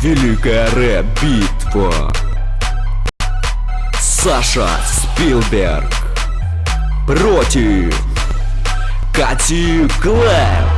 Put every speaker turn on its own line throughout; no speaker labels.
Великая рэп-битва. Саша Спилберг против Кати Клэп.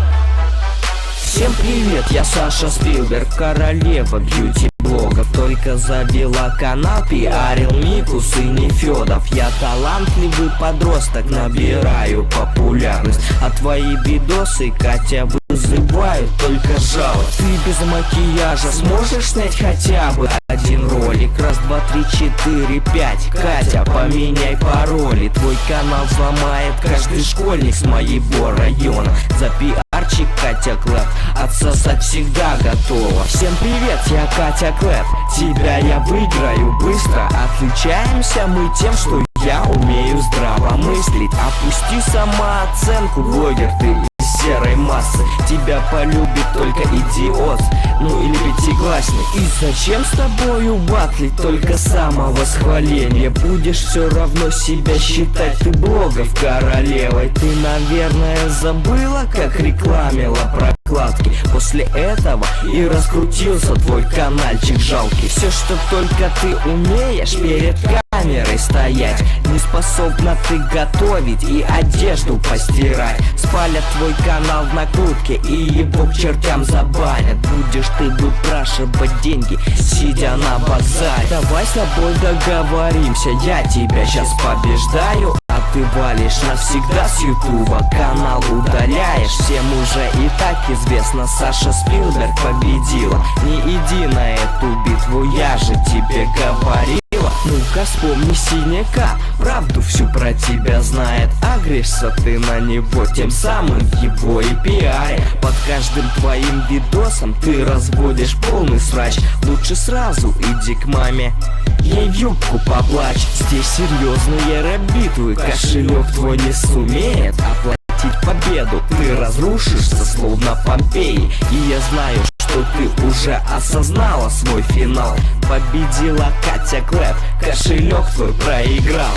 Всем привет, я Саша Спилберг, королева бьюти-блогов. Только завела канал, пиарил Микус и Нефёдов. Я талантливый подросток, набираю популярность. А твои видосы, Катя, вызывают только жалость. Ты без макияжа сможешь снять хотя бы один ролик? Раз, два, три, четыре, пять. Катя, поменяй пароли. Твой канал взломает каждый школьник с моего района. За пиарчик Катя Клэп отсосать всегда готова. Всем привет, я Катя Клэп. Тебя я выиграю быстро. Отличаемся мы тем, что я умею здраво мыслить. Опусти самооценку, блогер ты из серой массы. Тебя полюбит только идиот, ну или пятиклассник. И зачем с тобою батлить, только самовосхваление? Будешь все равно себя считать ты блогов королевой. Ты, наверное, забыла, как рекламила прокладки. После этого и раскрутился твой канальчик жалкий. Все, что только ты умеешь, перед камерой стоять. Не способна ты готовить и одежду постирать. Спалят твой канал в накрутке и его к чертям забанят. Будешь ты выпрашивать деньги, сидя на базаре. Давай с тобой договоримся, я тебя сейчас побеждаю, а ты валишь навсегда с ютуба, канал удаляешь. Всем уже и так известно, Саша Спилберг победила. Не иди на эту битву, я же тебе говорил. Ну-ка вспомни синяка, правду всю про тебя знает. Агришься ты на него, тем самым его и пиаря. Под каждым твоим видосом ты разводишь полный срач. Лучше сразу иди к маме, ей в юбку поплачь. Здесь серьезные рэп-битвы, кошелек твой не сумеет оплатить победу. Ты разрушишься, словно Помпеи. И я знаю, что ты уже осознала свой финал. Победила Катя Клэп, кошелек твой проиграл.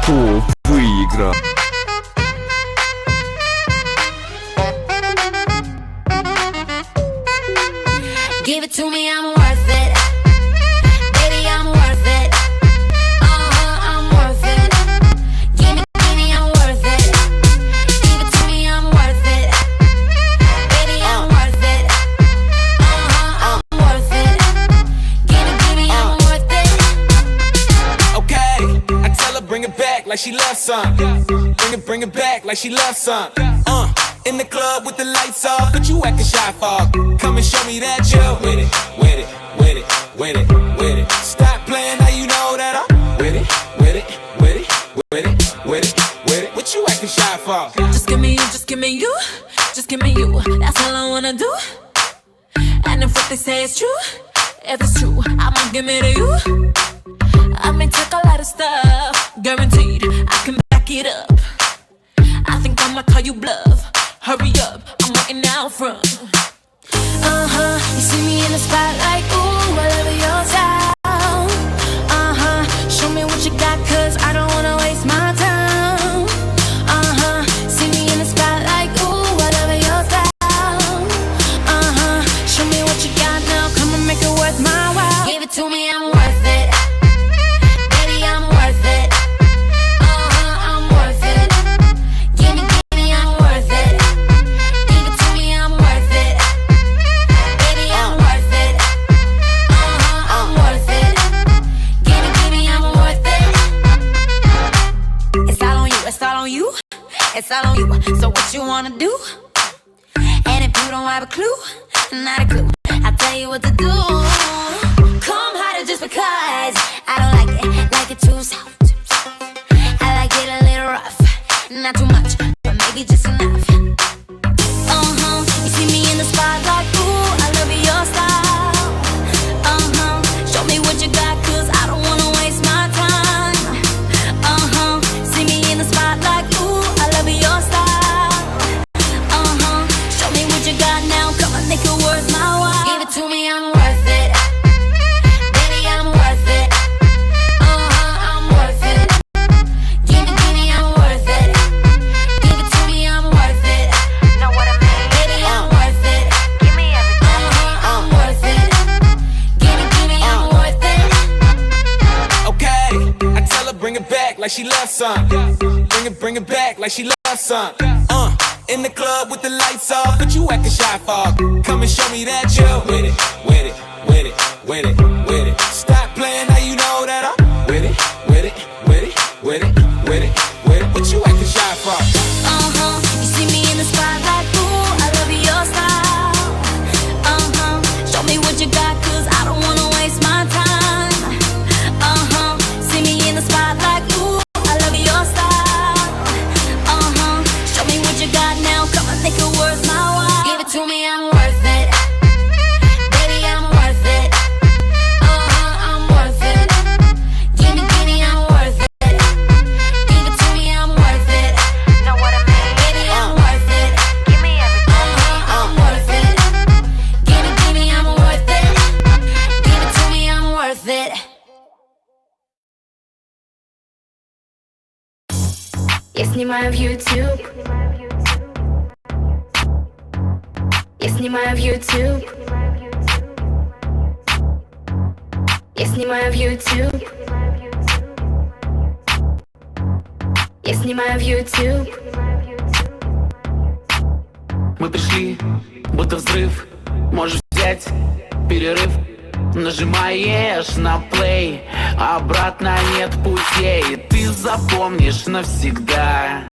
Кто выиграл?
Give it to me, I'm worth it. Baby, I'm worth it. I'm worth it. Give me, I'm worth it. Give it to me, I'm worth it. Baby, I'm worth it. I'm worth it. Give me, I'm worth it.
Okay, I tell her bring it back like she loves some. Bring it back like she loves some. In the club with the lights off, but you acting shy for. Come and show me that you're with it, with it, with it, with it, with it. Stop playing, now you know that I'm with it, with it, with it, with it, with it, with it. What you acting shy for?
Just give me you, just give me you, just give me you. That's all I wanna do. And if what they say is true, if it's true, I'ma give it to you. I may take a lot of stuff, guaranteed I can back it up. I think I'ma call you bluff. Hurry up, I'm waiting out front. You see me in the spotlight, ooh, I love your style. Show me what you got, cause I don't wanna waste my time. See me in the spotlight, ooh, I love your style. Show me what you got now, come and make it worth my while. Give it to me, I'm worth it. Baby, I'm worth it. I'm worth it. Give me, I'm worth it. Give it to me, I'm worth it. Baby, I'm worth it. I'm worth it. Give me, I'm worth it. It's all on you, it's all on you, it's all on you. So what you wanna do? And if you don't have a clue, not a clue, I'll tell you what to do. Come harder just because I don't like it too soft. I like it a little rough, not too much, but maybe just enough. You see me in the spotlight, ooh, I love your style. Show me what you got, cause I don't wanna waste my time. See me in the spotlight, ooh, I love your style. Show me what you got now, come on, make it worth my while. Give it to me, I'm worth it. Baby, I'm worth it. I'm worth it. Give me, I'm worth it. Give it to me, I'm worth it.
some. Bring it back like she loves some. In the club with the lights off, but you acting shy for. Come and show me that you're with it, with it, with it, with it, with it. Stop playing, now you know that I'm with it, with it, with it, with it, with it, with it. What you acting shy for?
You see me in the spotlight, ooh, I love your style. Show me what you got, cause I don't wanna waste my time. See me in the spotlight, ooh, I love your style. Show me what you got now, come and make it worth my while. Give it to me, I'm worth it. Baby, I'm worth it. I'm worth it. Give me, I'm worth it. Give it to me, I'm worth it. Know what I mean? Baby, I'm worth it. Give me everything. I'm worth it. Give me, I'm worth it. Give it to me, I'm worth it. Я снимаю в YouTube. Я снимаю в YouTube. Я снимаю в YouTube. Я снимаю в YouTube.
Мы пришли, будто взрыв. Можешь взять перерыв. Нажимаешь на плей, обратно нет путей. Ты запомнишь навсегда.